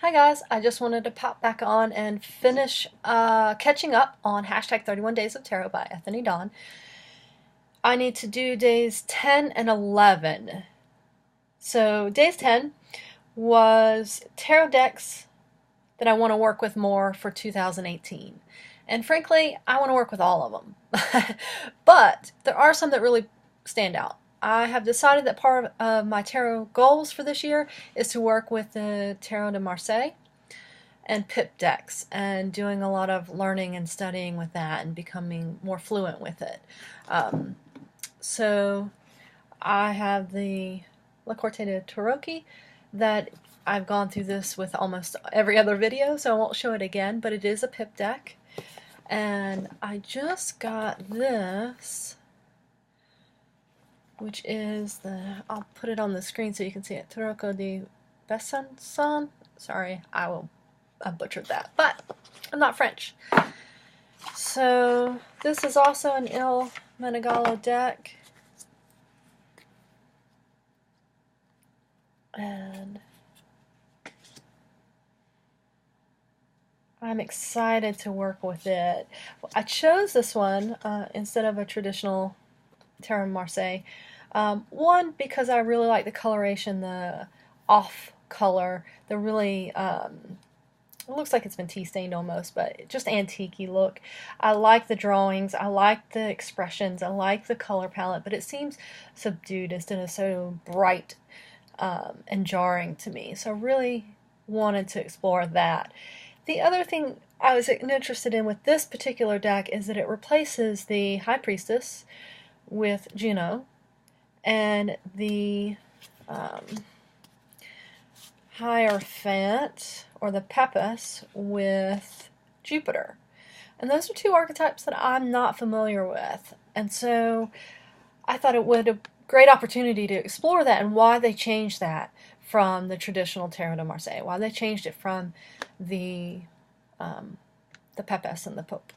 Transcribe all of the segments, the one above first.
Hi guys, I just wanted to pop back on and finish catching up on hashtag 31 Days of Tarot by Anthony Dawn. I need to do days 10 and 11. So days 10 was tarot decks that I want to work with more for 2018. And frankly, I want to work with all of them. But there are some that really stand out. I have decided that part of my tarot goals for this year is to work with the Tarot de Marseille and pip decks and doing a lot of learning and studying with that and becoming more fluent with it. So I have the La Corte de Tarocchi that I've gone through this with almost every other video, so I won't show it again, but it is a pip deck. And I just got this, which is I'll put it on the screen so you can see it, Tarocco di Besançon. Sorry, I butchered that, but I'm not French. So this is also an Il Menegalo deck. And I'm excited to work with it. I chose this one instead of a traditional Tarot Marseille. One, because I really like the coloration, the off color, the really, it looks like it's been tea stained almost, but just antique-y look. I like the drawings, I like the expressions, I like the color palette, but it seems subdued instead of so bright and jarring to me. So I really wanted to explore that. The other thing I was interested in with this particular deck is that it replaces the High Priestess with Juno and the Hierophant or the Pepis with Jupiter. And those are two archetypes that I'm not familiar with. And so I thought it would be a great opportunity to explore that and why they changed that from the traditional Tarot de Marseille, why they changed it from the Pepis and the Pope.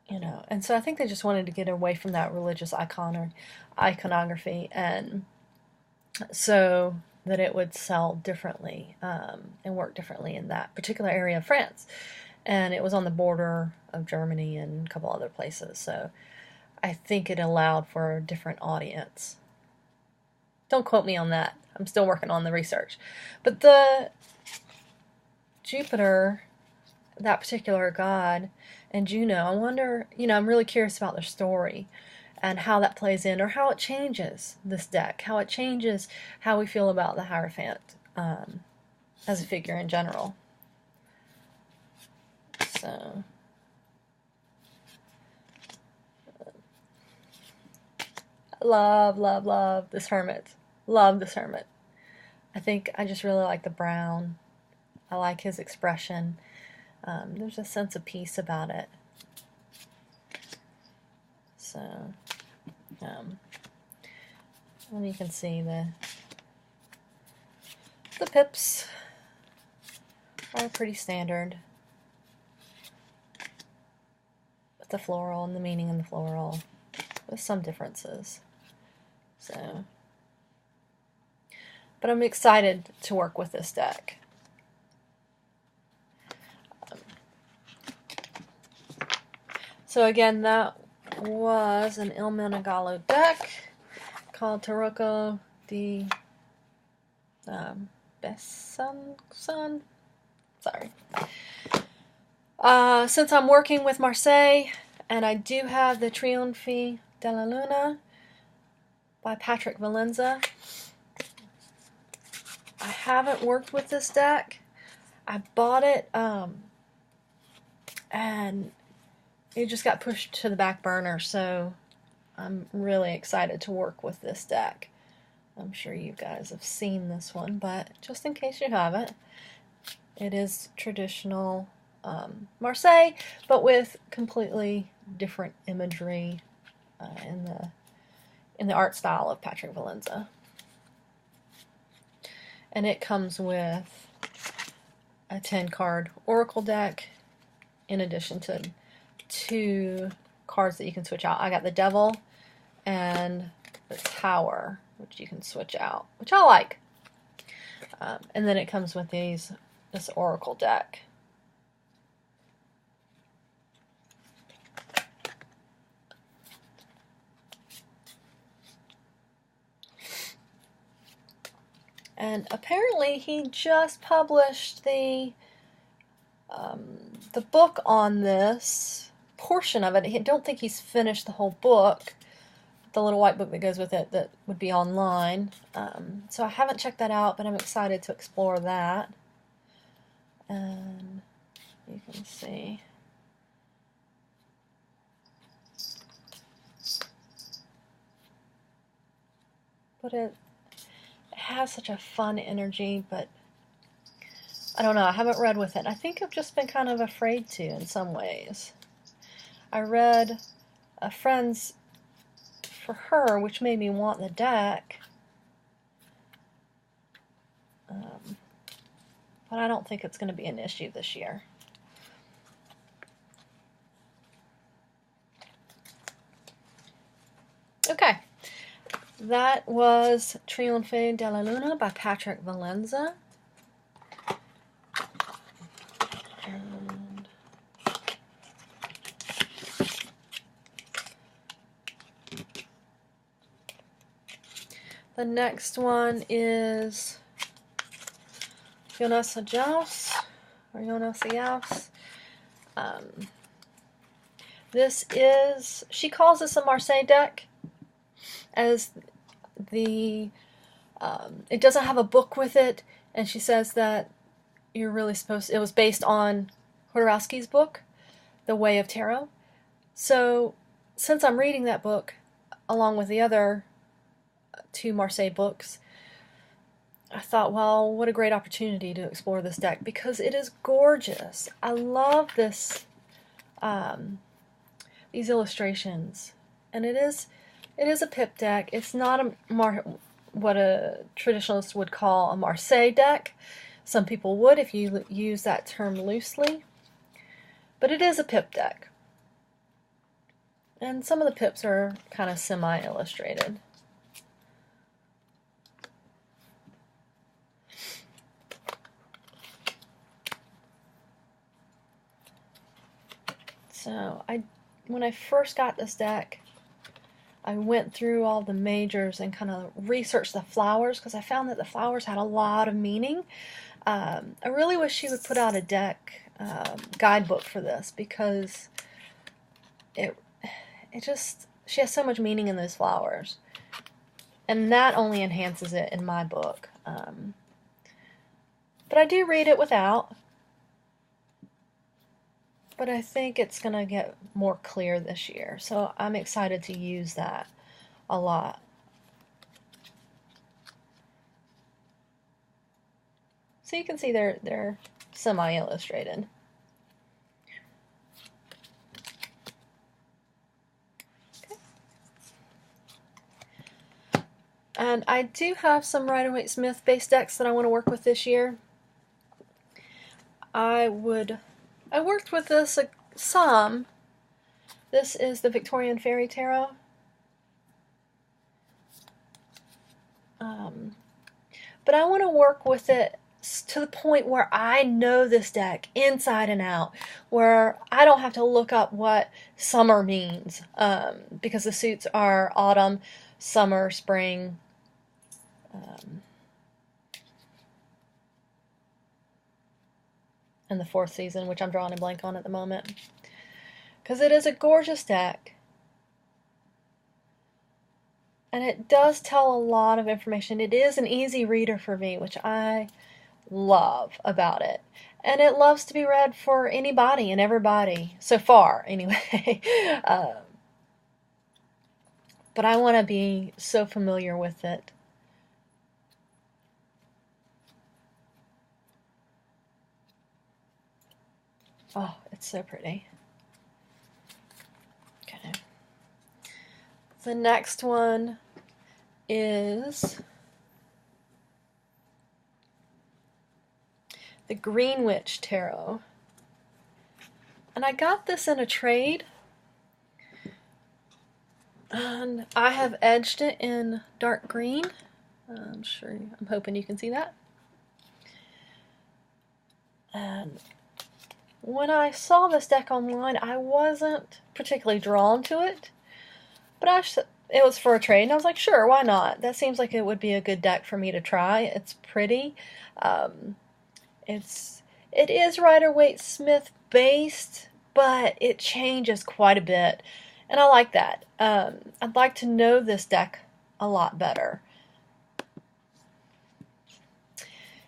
You know, and so I think they just wanted to get away from that religious iconography, and so that it would sell differently and work differently in that particular area of France. And it was on the border of Germany and a couple other places, so I think it allowed for a different audience. Don't quote me on that. I'm still working on the research. But the Jupiter, that particular god, and Juno, I wonder, I'm really curious about their story and how that plays in, or how it changes this deck, how it changes how we feel about the Hierophant as a figure in general. So love, love, love this hermit. Love this hermit. I think I just really like the brown. I like his expression. There's a sense of peace about it. So, and you can see the pips are pretty standard. With the floral and the meaning in the floral, with some differences. So, but I'm excited to work with this deck. So again, that was an Il Menegalo deck called Tarocco di Besançon. Sorry. Since I'm working with Marseille, and I do have the Trionfi della Luna by Patrick Valenza, I haven't worked with this deck. I bought it, and it just got pushed to the back burner, so I'm really excited to work with this deck. I'm sure you guys have seen this one, but just in case you haven't, it is traditional Marseille, but with completely different imagery in the art style of Patrick Valenza. And it comes with a 10-card oracle deck in addition to 2 cards that you can switch out. I got the Devil and the Tower, which you can switch out, which I like. And then it comes with this oracle deck. And apparently he just published the book on this portion of it. I don't think he's finished the whole book, the little white book that goes with it that would be online. So I haven't checked that out, but I'm excited to explore that. And you can see. But it has such a fun energy, but I don't know, I haven't read with it. I think I've just been kind of afraid to in some ways. I read a friend's for her, which made me want the deck. But I don't think it's going to be an issue this year. Okay, that was Trionfe de la Luna by Patrick Valenza. And the next one is Jonas Jaus, or Jonas Jaus. This is, she calls this a Marseille deck, as the it doesn't have a book with it, and she says that you're really supposed to, it was based on Hodorowski's book, The Way of Tarot. So since I'm reading that book along with the other two Marseille books, I thought, well, what a great opportunity to explore this deck, because it is gorgeous. I love this, these illustrations, and it is a pip deck. It's not what a traditionalist would call a Marseille deck. Some people would if you use that term loosely, but it is a pip deck, and some of the pips are kind of semi-illustrated. So when I first got this deck, I went through all the majors and kind of researched the flowers, because I found that the flowers had a lot of meaning. I really wish she would put out a deck guidebook for this, because she has so much meaning in those flowers, and that only enhances it in my book. But I do read it without. But I think it's going to get more clear this year, so I'm excited to use that a lot. So you can see they're semi-illustrated. Okay. And I do have some Rider-Waite-Smith based decks that I want to work with this year. I worked with this some. This is the Victorian Fairy Tarot. But I want to work with it to the point where I know this deck inside and out, where I don't have to look up what summer means, because the suits are autumn, summer, spring, and the fourth season, which I'm drawing a blank on at the moment. Because it is a gorgeous deck. And it does tell a lot of information. It is an easy reader for me, which I love about it. And it loves to be read for anybody and everybody, so far anyway. But I want to be so familiar with it. Oh, it's so pretty. Okay. The next one is the Greenwich Tarot. And I got this in a trade. And I have edged it in dark green. I'm hoping you can see that. And when I saw this deck online, I wasn't particularly drawn to it, but it was for a trade, and I was like, sure, why not? That seems like it would be a good deck for me to try. It's pretty. Um, it is Rider-Waite Smith based, but it changes quite a bit, and I like that. I'd like to know this deck a lot better.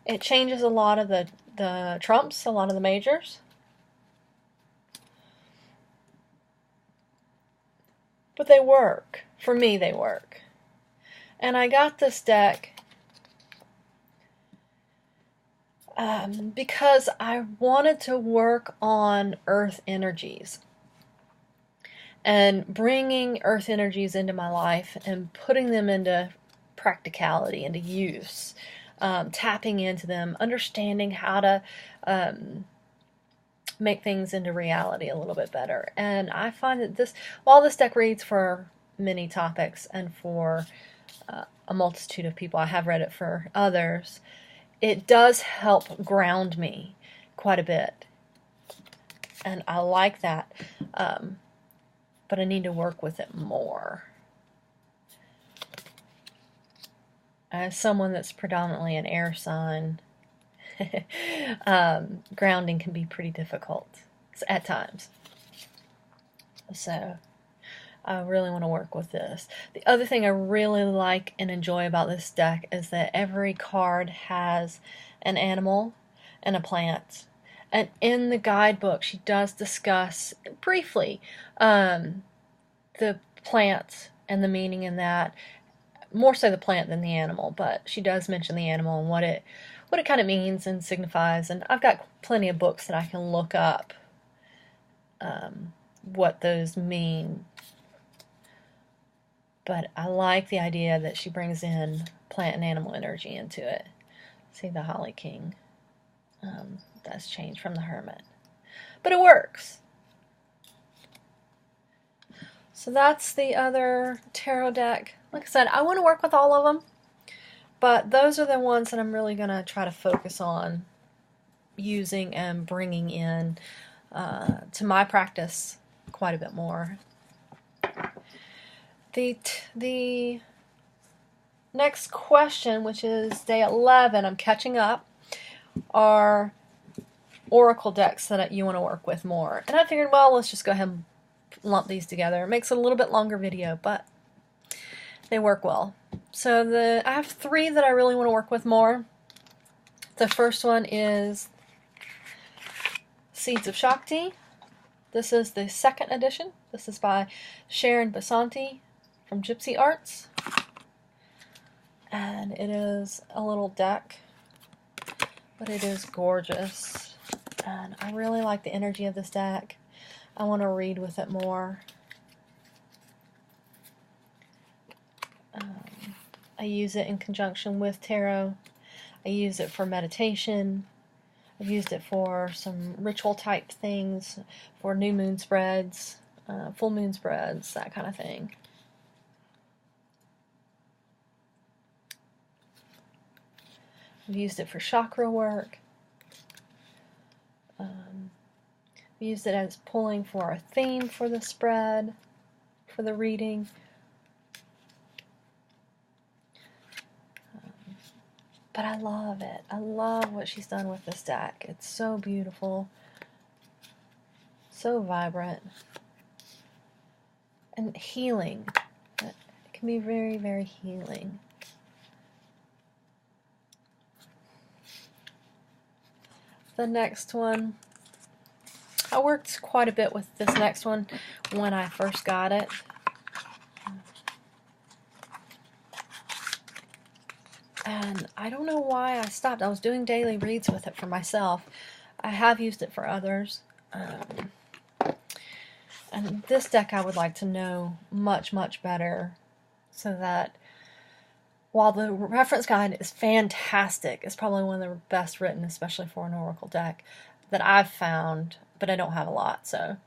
It changes a lot of the trumps, a lot of the majors. But they work. For me, they work. And I got this deck because I wanted to work on earth energies and bringing earth energies into my life and putting them into practicality, into use, tapping into them, understanding how to make things into reality a little bit better. And I find that while this deck reads for many topics and for a multitude of people, I have read it for others, it does help ground me quite a bit. And I like that. But I need to work with it more. As someone that's predominantly an air sign, grounding can be pretty difficult at times. So I really want to work with this. The other thing I really like and enjoy about this deck is that every card has an animal and a plant. And in the guidebook, she does discuss briefly the plant and the meaning in that. More so the plant than the animal, but she does mention the animal and what it kind of means and signifies. And I've got plenty of books that I can look up what those mean. But I like the idea that she brings in plant and animal energy into it. See the Holly King. That's changed from the Hermit. But it works. So that's the other tarot deck. Like I said, I want to work with all of them, but those are the ones that I'm really going to try to focus on using and bringing in to my practice quite a bit more. The next question, which is day 11, I'm catching up, are oracle decks that you want to work with more. And I figured, well, let's just go ahead and lump these together. It makes it a little bit longer video, but they work well. So I have 3 that I really want to work with more. The first one is Seeds of Shakti. This is the 2nd edition. This is by Sharon Basanti from Gypsy Arts. And it is a little deck, but it is gorgeous. And I really like the energy of this deck. I want to read with it more. I use it in conjunction with tarot. I use it for meditation. I've used it for some ritual type things, for new moon spreads, full moon spreads, that kind of thing. I've used it for chakra work. I've used it as pulling for a theme for the spread, for the reading. But I love it. I love what she's done with this deck. It's so beautiful, so vibrant, and healing. It can be very, very healing. The next one, I worked quite a bit with this next one when I first got it. And I don't know why I stopped. I was doing daily reads with it for myself. I have used it for others. And this deck I would like to know much, much better, so that while the reference guide is fantastic, it's probably one of the best written, especially for an oracle deck, that I've found, but I don't have a lot. So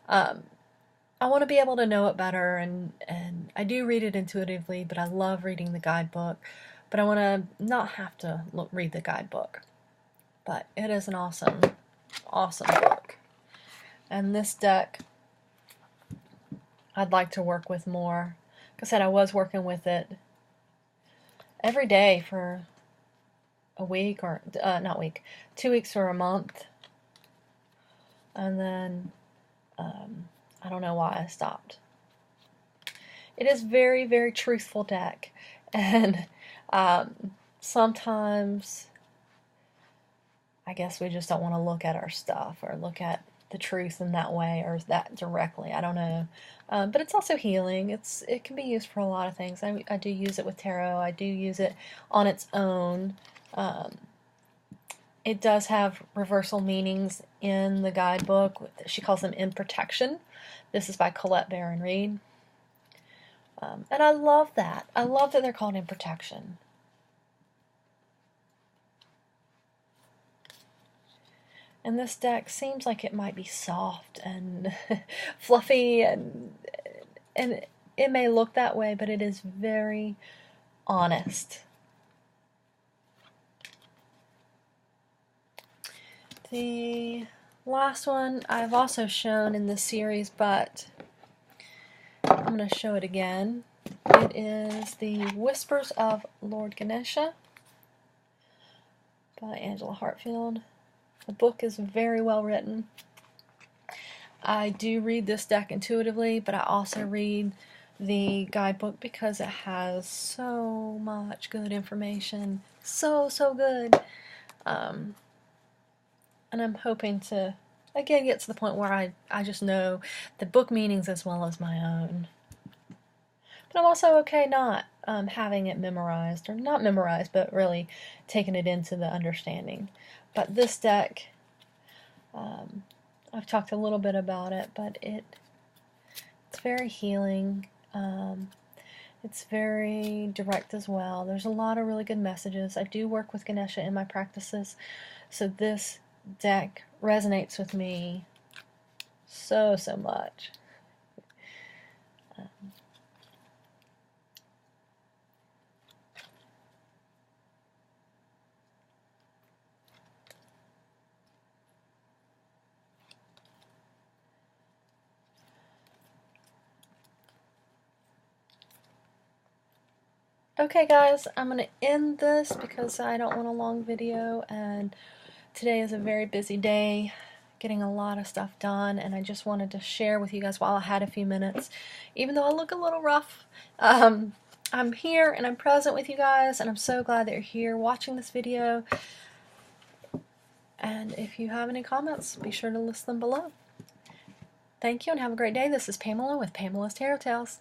I want to be able to know it better, and I do read it intuitively, but I love reading the guidebook. But I want to not have to read the guidebook. But it is an awesome, awesome book. And this deck I'd like to work with more. Like I said, I was working with it every day for a week, or not week, 2 weeks or a month. And then I don't know why I stopped. It is very, very truthful deck. And sometimes I guess we just don't want to look at our stuff or look at the truth in that way or that directly. I don't know. But it's also healing. It can be used for a lot of things. I do use it with tarot. I do use it on its own. It does have reversal meanings in the guidebook. She calls them in protection. This is by Colette Baron Reed. And I love that. I love that they're called in protection. And this deck seems like it might be soft and fluffy, and it may look that way, but it is very honest. The last one I've also shown in this series, but I'm going to show it again. It is The Whispers of Lord Ganesha by Angela Hartfield. The book is very well written. I do read this deck intuitively, but I also read the guidebook because it has so much good information. So good. And I'm hoping to, again, get to the point where I just know the book meanings as well as my own. But I'm also okay not having it memorized, or not memorized, but really taking it into the understanding. But this deck, I've talked a little bit about it, but it's very healing. It's very direct as well. There's a lot of really good messages. I do work with Ganesha in my practices, so this deck resonates with me so much. Okay guys, I'm going to end this because I don't want a long video, and today is a very busy day, getting a lot of stuff done, and I just wanted to share with you guys while I had a few minutes. Even though I look a little rough, I'm here and I'm present with you guys, and I'm so glad that you're here watching this video. And if you have any comments, be sure to list them below. Thank you and have a great day. This is Pamela with Pamela's Tarot Tales.